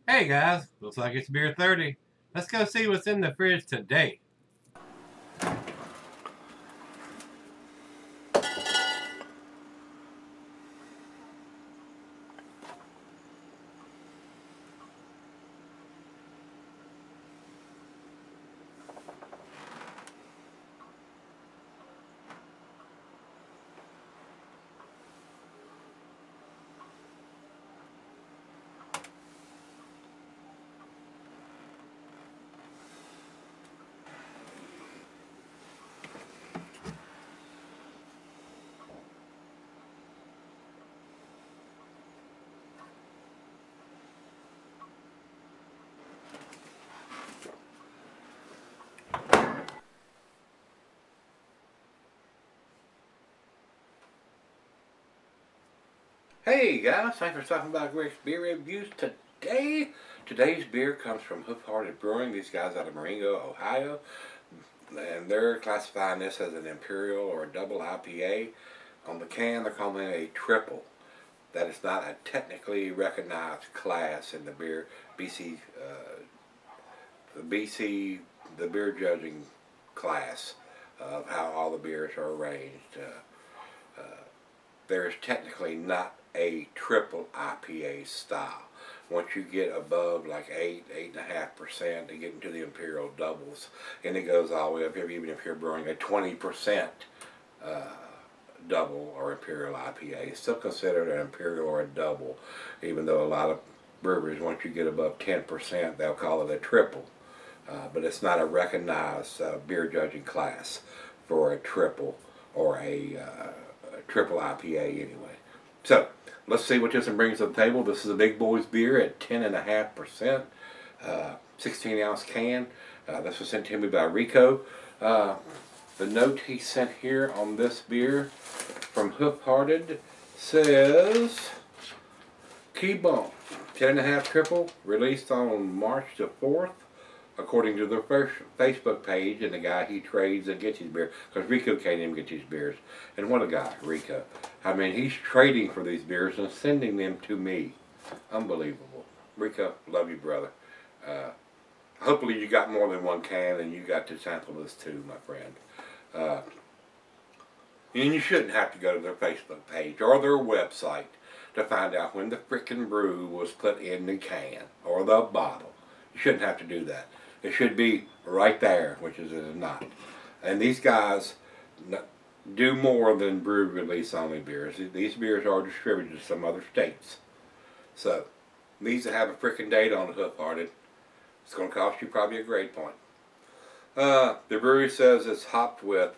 Hey guys, looks like it's beer 30. Let's go see what's in the fridge today. Hey guys, thanks for stopping by Gregsbeerreviews today. Today's beer comes from Hoof Brewing. These guys out of Marengo, Ohio. And they're classifying this as an imperial or a double IPA. On the can, they're calling it a triple. That is not a technically recognized class in the beer the beer judging class of how all the beers are arranged. There is technically not a triple IPA style. Once you get above like 8.5%, they get into the imperial doubles, and it goes all the way up here. Even if you're brewing a 20% double or imperial IPA, it's still considered an imperial or a double. Even though a lot of breweries, once you get above 10%, they'll call it a triple. But it's not a recognized beer judging class for a triple or a triple IPA anyway. So let's see what this one brings to the table. This is a big boy's beer at 10.5%, 16-ounce can. This was sent to me by Rico. The note he sent here on this beer from Hoof says, Key Bump, 10.5 triple, released on March the 4th. According to their first Facebook page and the guy he trades and gets his beer, because Rico can't even get his beers. And what a guy, Rico. I mean, he's trading for these beers and sending them to me. Unbelievable. Rico, love you, brother. Hopefully you got more than one can and you got to sample this too, my friend. And you shouldn't have to go to their Facebook page or their website to find out when the frickin' brew was put in the can or the bottle. You shouldn't have to do that. It should be right there, which is not. And these guys do more than brew release only beers. These beers are distributed to some other states. So, these that have a frickin' date on the Hoof it's going to cost you probably a grade point. The brewery says it's hopped with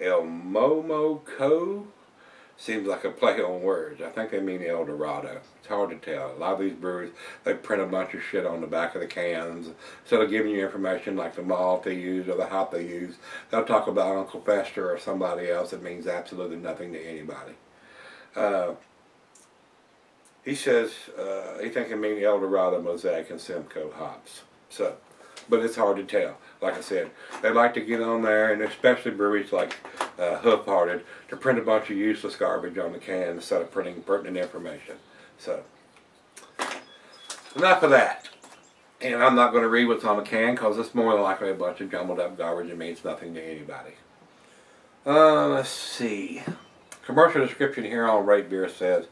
El Momo Co. Seems like a play on words. I think they mean El Dorado. It's hard to tell. A lot of these breweries, they print a bunch of shit on the back of the cans. Instead of giving you information like the malt they use or the hop they use, they'll talk about Uncle Fester or somebody else that means absolutely nothing to anybody. He says he thinks it means El Dorado, Mosaic, and Simcoe hops. So, but it's hard to tell. Like I said, they like to get on there, and especially breweries like Hoof to print a bunch of useless garbage on the can instead of printing pertinent information. So, enough of that. And I'm not going to read what's on the can because it's more than likely a bunch of jumbled up garbage and means nothing to anybody. Let's see. Commercial description here on Rate Beer says,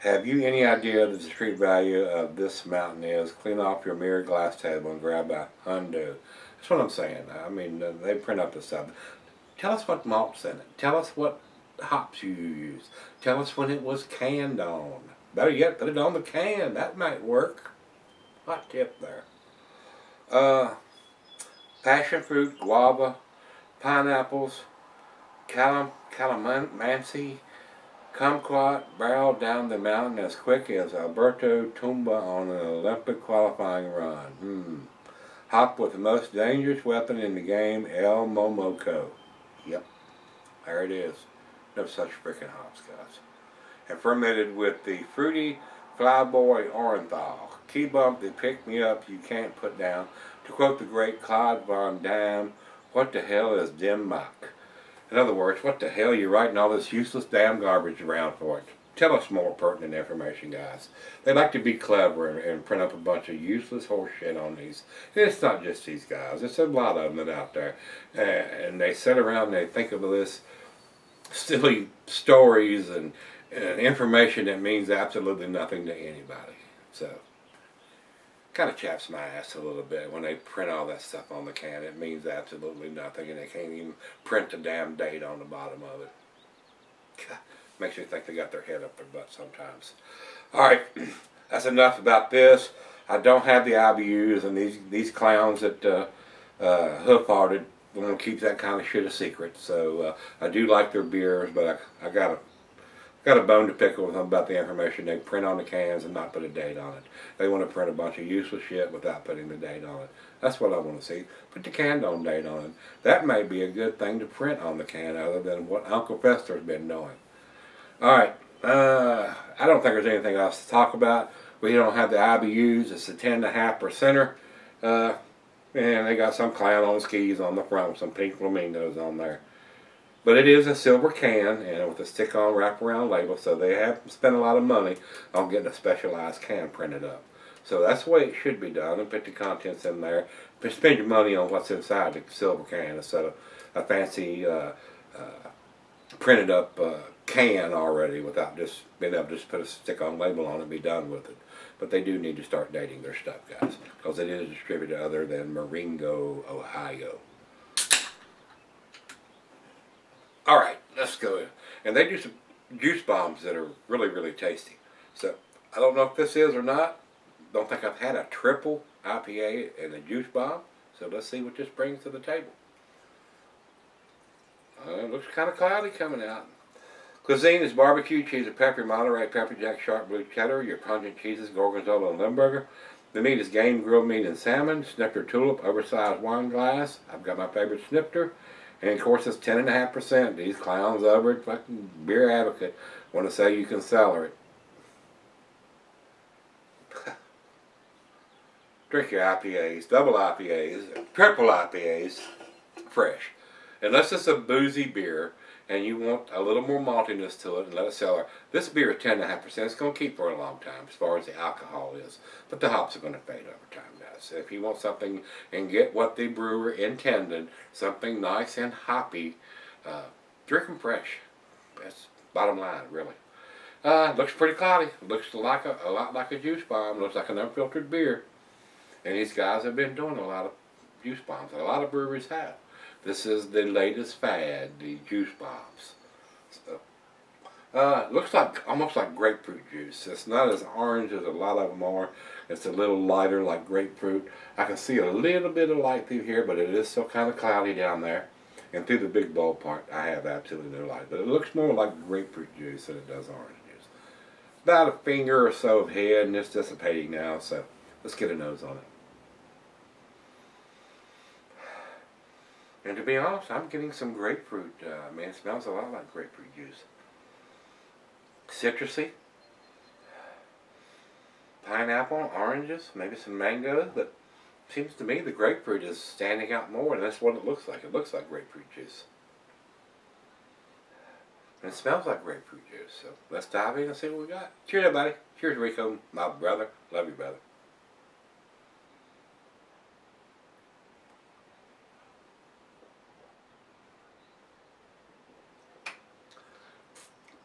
have you any idea what the street value of this mountain is? Clean off your mirror glass table and grab a hundo. That's what I'm saying. I mean, they print up the stuff. Tell us what malt's in it. Tell us what hops you use. Tell us when it was canned on. Better yet, put it on the can. That might work. Hot tip there. Passion fruit, guava, pineapples, calamansi, kumquat barreled down the mountain as quick as Alberto Tumba on an Olympic qualifying run. Hop with the most dangerous weapon in the game, El Momoco. Yep, there it is. No such freaking hops, guys. And fermented with the fruity flyboy Orenthal. Key bump that pick me up you can't put down. To quote the great Claude Van Damme, what the hell is dim muck? In other words, what the hell are you writing all this useless damn garbage around for it? tell us more pertinent information, guys. They like to be clever and print up a bunch of useless horse shit on these. And it's not just these guys. It's a lot of them that out there. And they sit around and they think of this silly stories and information that means absolutely nothing to anybody. So, kind of chaps my ass a little bit when they print all that stuff on the can. It means absolutely nothing, and they can't even print the damn date on the bottom of it. God, makes you think they got their head up their butt sometimes. Alright, that's enough about this. I don't have the IBUs, and these clowns that Hoof-hearted want to keep that kind of shit a secret. So I do like their beers, but I got a bone to pick with them about the information they print on the cans and not put a date on it. They want to print a bunch of useless shit without putting the date on it. That's what I want to see. Put the can date on it. That may be a good thing to print on the can other than what Uncle Fester's been doing. Alright, I don't think there's anything else to talk about. We don't have the IBUs. It's a 10.5%er. And they got some clown on skis on the front with some pink flamingos on there. But it is a silver can and with a stick-on wraparound label, so they have spent a lot of money on getting a specialized can printed up. So that's the way it should be done, and put the contents in there. But spend your money on what's inside the silver can instead of a fancy printed up can already without just being able to just put a stick-on label on it and be done with it. But they do need to start dating their stuff, guys, because it is distributed other than Marengo, Ohio. Alright, let's go. And they do some juice bombs that are really, really tasty. So, I don't know if this is or not. Don't think I've had a triple IPA and a juice bomb. So let's see what this brings to the table. It looks kind of cloudy coming out. Cuisine is barbecue, cheese and pepper, Monterey, pepper jack, sharp blue cheddar, your pungent cheeses, gorgonzola and Limburger. The meat is game, grilled meat and salmon, snifter tulip, oversized wine glass. I've got my favorite snifter. And of course it's 10.5%. These clowns over at fucking Beer Advocate want to say you can sell it. Drink your IPAs, double IPAs, triple IPAs, fresh. Unless it's a boozy beer and you want a little more maltiness to it and let it sell. This beer is 10.5%. It's going to keep for a long time as far as the alcohol is. But the hops are going to fade over time, guys. So if you want something and get what the brewer intended, something nice and hoppy, drink them fresh. That's bottom line, really. Looks pretty cloudy. Looks like a lot like a juice bomb. Looks like an unfiltered beer. And these guys have been doing a lot of juice bombs. A lot of breweries have. This is the latest fad, the juice bombs. So, looks like almost like grapefruit juice. It's not as orange as a lot of them are. It's a little lighter like grapefruit. I can see a little bit of light through here, but it is still kind of cloudy down there. And through the big bowl part, I have absolutely no light. But it looks more like grapefruit juice than it does orange juice. About a finger or so of head, and it's dissipating now. So let's get a nose on it. And to be honest, I'm getting some grapefruit. Man, it smells a lot like grapefruit juice. Citrusy. Pineapple, oranges, maybe some mangoes, but it seems to me the grapefruit is standing out more, and that's what it looks like. It looks like grapefruit juice. And it smells like grapefruit juice. So let's dive in and see what we got. Cheers, everybody. Cheers, Rico, my brother. Love you, brother.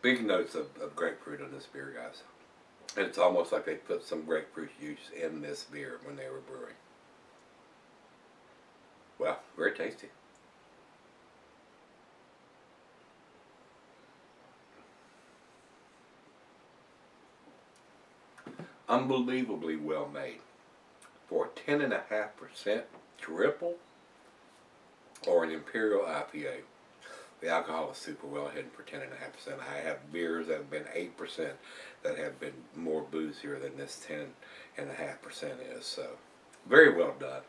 Big notes of grapefruit on this beer, guys. And it's almost like they put some grapefruit juice in this beer when they were brewing. Well, very tasty. Unbelievably well made. For a 10.5% triple or an Imperial IPA. The alcohol is super well hidden for 10.5%. I have beers that have been 8% that have been more boozier than this 10.5% is. So, very well done.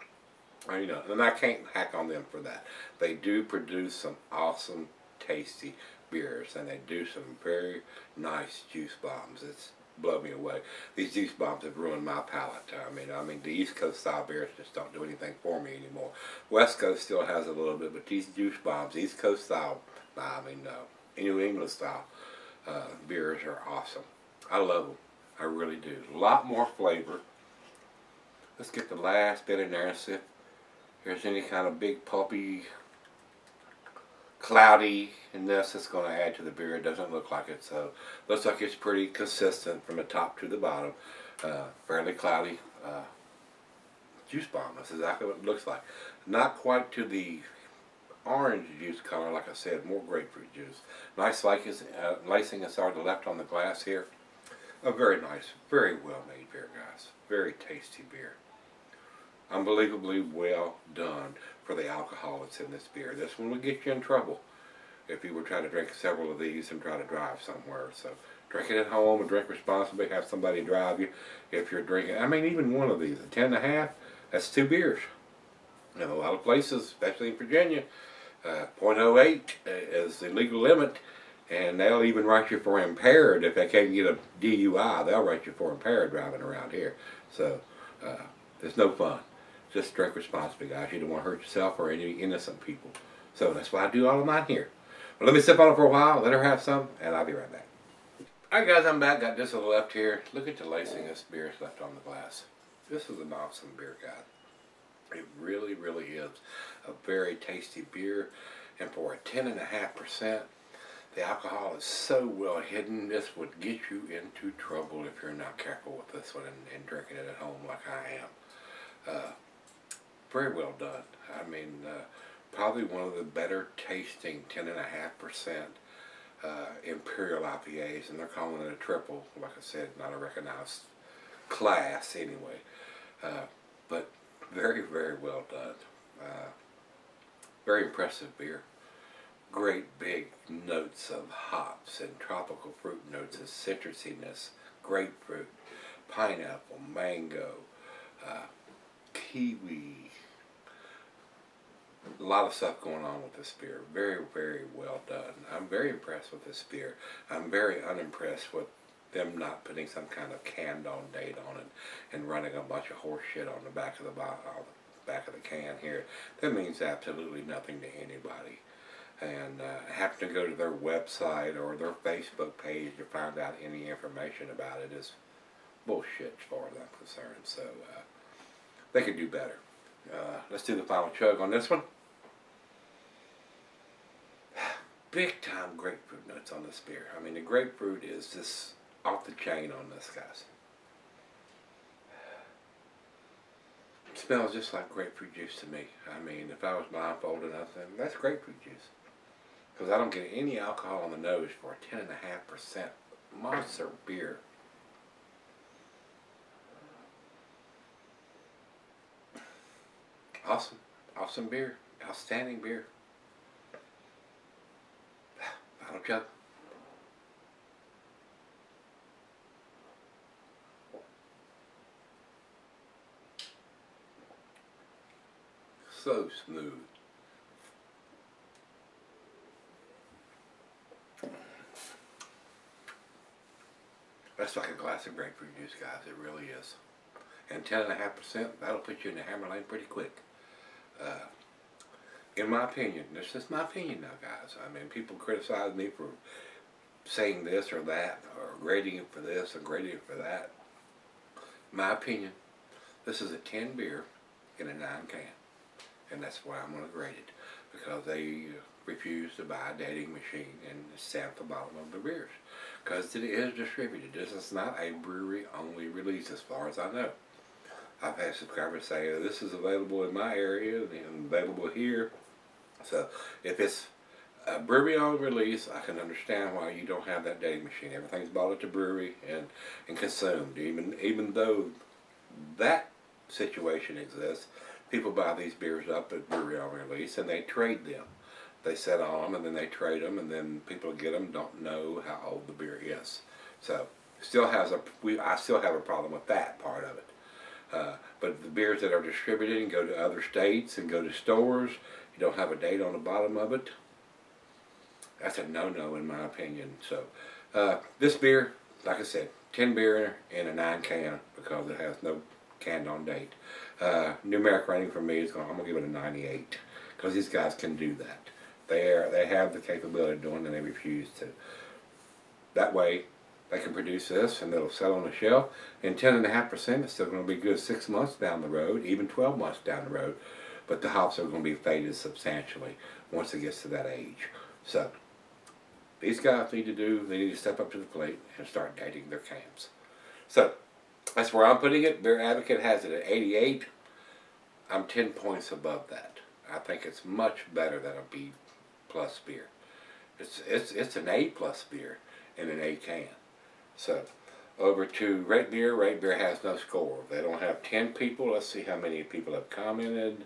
You know, and I can't hack on them for that. They do produce some awesome, tasty beers, and they do some very nice juice bombs. It's blow me away. These juice bombs have ruined my palate. I mean, the East Coast style beers just don't do anything for me anymore. West Coast still has a little bit, but these juice bombs, East Coast style, I mean, no, New England style, Beers are awesome. I love them. I really do. A lot more flavor. Let's get the last bit in there and see if there's any kind of big pulpy, cloudiness that's going to add to the beer. It doesn't look like it, so looks like it's pretty consistent from the top to the bottom. Fairly cloudy juice bomb. That's exactly what it looks like. Not quite to the orange juice color, like I said, more grapefruit juice. Nice lacing inside the left on the glass here. A very nice, very well made beer, guys. Very tasty beer. Unbelievably well done for the alcohol that's in this beer. This one would get you in trouble if you were trying to drink several of these and try to drive somewhere. So drink it at home and drink responsibly. Have somebody drive you if you're drinking. I mean, even one of these, a 10.5, that's 2 beers. In a lot of places, especially in Virginia, 0.08 is the legal limit, and they'll even write you for impaired. If they can't get a DUI, they'll write you for impaired driving around here. So there's no fun. Just drink responsibly, guys. You don't want to hurt yourself or any innocent people. So that's why I do all of mine here. But let me sip on it for a while, let her have some, and I'll be right back. Alright guys, I'm back. Got this on the left here. Look at the lacing this beer is left on the glass. This is an awesome beer, guys. It really, really is a very tasty beer. And for a 10.5%, the alcohol is so well hidden, this would get you into trouble if you're not careful with this one and drinking it at home like I am. Very well done. I mean, probably one of the better tasting 10.5% Imperial IPAs, and they're calling it a triple. Like I said, not a recognized class anyway. But very, very well done. Very impressive beer. Great big notes of hops and tropical fruit notes of citrusiness, grapefruit, pineapple, mango, kiwi. A lot of stuff going on with this beer. Very, very well done. I'm very impressed with this beer. I'm very unimpressed with them not putting some kind of canned on date on it and running a bunch of horse shit on the back of the back of the can here. That means absolutely nothing to anybody. And having to go to their website or their Facebook page to find out any information about it is bullshit as far as I'm concerned. So they could do better. Let's do the final chug on this one. Big time grapefruit nuts on this beer. I mean, the grapefruit is just off the chain on this, guys. It smells just like grapefruit juice to me. I mean, if I was blindfolded, I'd say, that's grapefruit juice. Because I don't get any alcohol on the nose for a 10.5% monster beer. Awesome. Awesome beer. Outstanding beer. Final chug. So smooth. That's like a glass of grapefruit juice, guys. It really is. And 10.5%, that'll put you in the hammer lane pretty quick. In my opinion, this is my opinion now, guys. I mean, people criticize me for saying this or that, or grading it for this or grading it for that. My opinion, this is a 10 beer in a 9 can. And that's why I'm going to grade it. Because they refuse to buy a dating machine and stamp the bottom of the beers. Because it is distributed. This is not a brewery-only release as far as I know. I've had subscribers say, oh, this is available in my area and available here. So if it's a brewery-only release, I can understand why you don't have that dating machine. Everything's bought at the brewery and consumed. Even though that situation exists, people buy these beers up at brewery-only release and they trade them. They sit on them and then they trade them, and then people get them don't know how old the beer is. So I still have a problem with that part of it. But the beers that are distributed and go to other states and go to stores, you don't have a date on the bottom of it. That's a no-no in my opinion. So this beer, like I said, 10 beer in a 9 can because it has no canned on date. Numeric rating for me is I'm gonna give it a 98 because these guys can do that. They have the capability of doing it and they refuse to. That way they can produce this and it'll sell on the shelf. And 10.5% is still going to be good 6 months down the road, even 12 months down the road. But the hops are going to be faded substantially once it gets to that age. So these guys need to step up to the plate and start dating their cans. So that's where I'm putting it. Beer Advocate has it at 88. I'm 10 points above that. I think it's much better than a B plus beer. It's an A plus beer in an A can. So over to Rate Beer. Rate Beer has no score. They don't have 10 people. Let's see how many people have commented.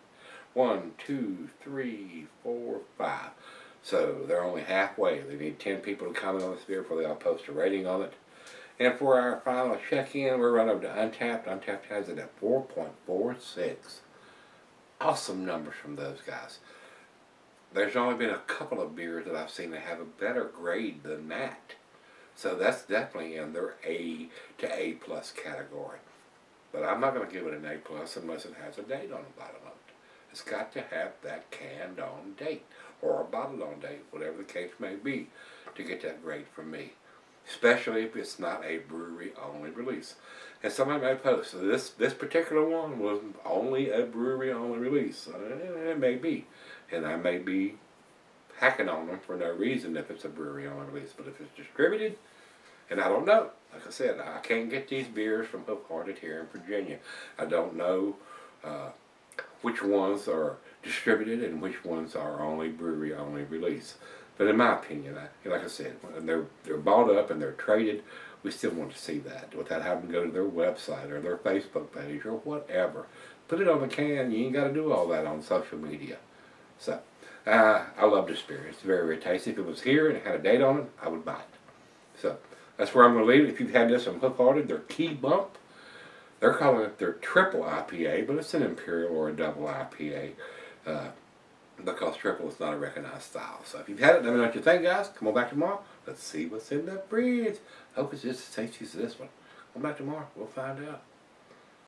1, 2, 3, 4, 5. So they're only halfway. They need 10 people to comment on this beer before they'll post a rating on it. And for our final check-in, we're running over to Untapped. Untapped has it at 4.46. Awesome numbers from those guys. There's only been a couple of beers that I've seen that have a better grade than that. So that's definitely in their A to A plus category. But I'm not going to give it an A plus unless it has a date on the bottom of it. It's got to have that canned on date or a bottled on date, whatever the case may be, to get that grade from me. Especially if it's not a brewery only release. And somebody may post, so this particular one was only a brewery only release. It may be. And I may be hacking on them for no reason if it's a brewery only release. But if it's distributed, and I don't know. Like I said, I can't get these beers from Hoof here in Virginia. I don't know which ones are distributed and which ones are only brewery only release. But in my opinion, like I said, when they're bought up and they're traded, we still want to see that without having to go to their website or their Facebook page or whatever. Put it on the can. You ain't got to do all that on social media. So, I love this beer. It's very, very tasty. If it was here and it had a date on it, I would buy it. So, that's where I'm going to leave it. If you've had this from Hoof, their Key Bump, they're calling it their triple IPA, but it's an imperial or a double IPA. Because triple is not a recognized style. So if you've had it, let me know what you think, guys. Come on back tomorrow. Let's see what's in the fridge. Hope it's just as tasty as this one. Come back tomorrow. We'll find out.